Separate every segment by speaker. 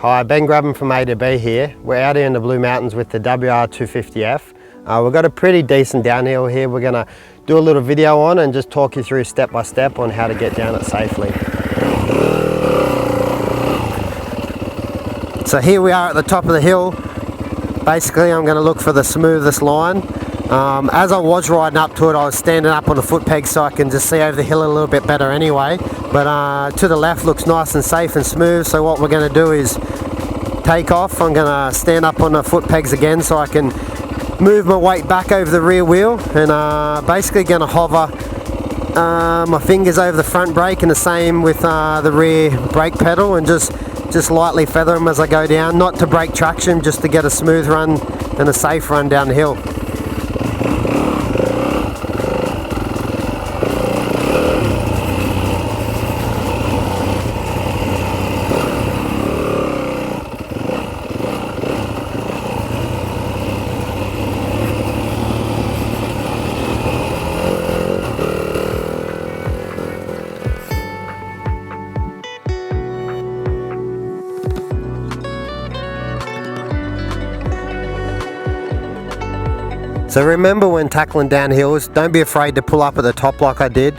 Speaker 1: Hi, Ben Grabham from A to B here. We're out here in the Blue Mountains with the WR250F. We've got a pretty decent downhill here we're going to do a little video on and just talk you through step by step on how to get down it safely. So here we are at the top of the hill. Basically I'm going to look for the smoothest line. As I was riding up to it, I was standing up on the foot peg so I can just see over the hill a little bit better anyway. But to the left looks nice and safe and smooth, so what we're going to do is take off. I'm going to stand up on the foot pegs again so I can move my weight back over the rear wheel, and basically going to hover my fingers over the front brake, and the same with the rear brake pedal, and just lightly feather them as I go down, not to break traction, just to get a smooth run and a safe run down the hill. So remember, when tackling down hills, don't be afraid to pull up at the top like I did.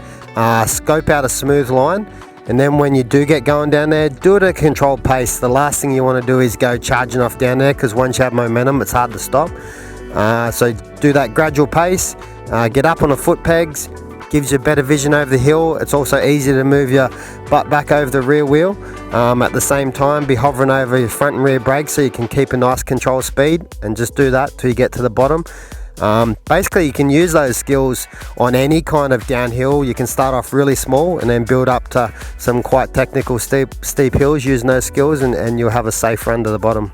Speaker 1: Scope out a smooth line, and then when you do get going down there, do it at a controlled pace. The last thing you want to do is go charging off down there, because once you have momentum it's hard to stop. So do that gradual pace, get up on the foot pegs, gives you better vision over the hill. It's also easy to move your butt back over the rear wheel. At the same time, be hovering over your front and rear brakes so you can keep a nice control speed, and just do that till you get to the bottom. Basically you can use those skills on any kind of downhill. You can start off really small and then build up to some quite technical steep hills using those skills, and you'll have a safe run to the bottom.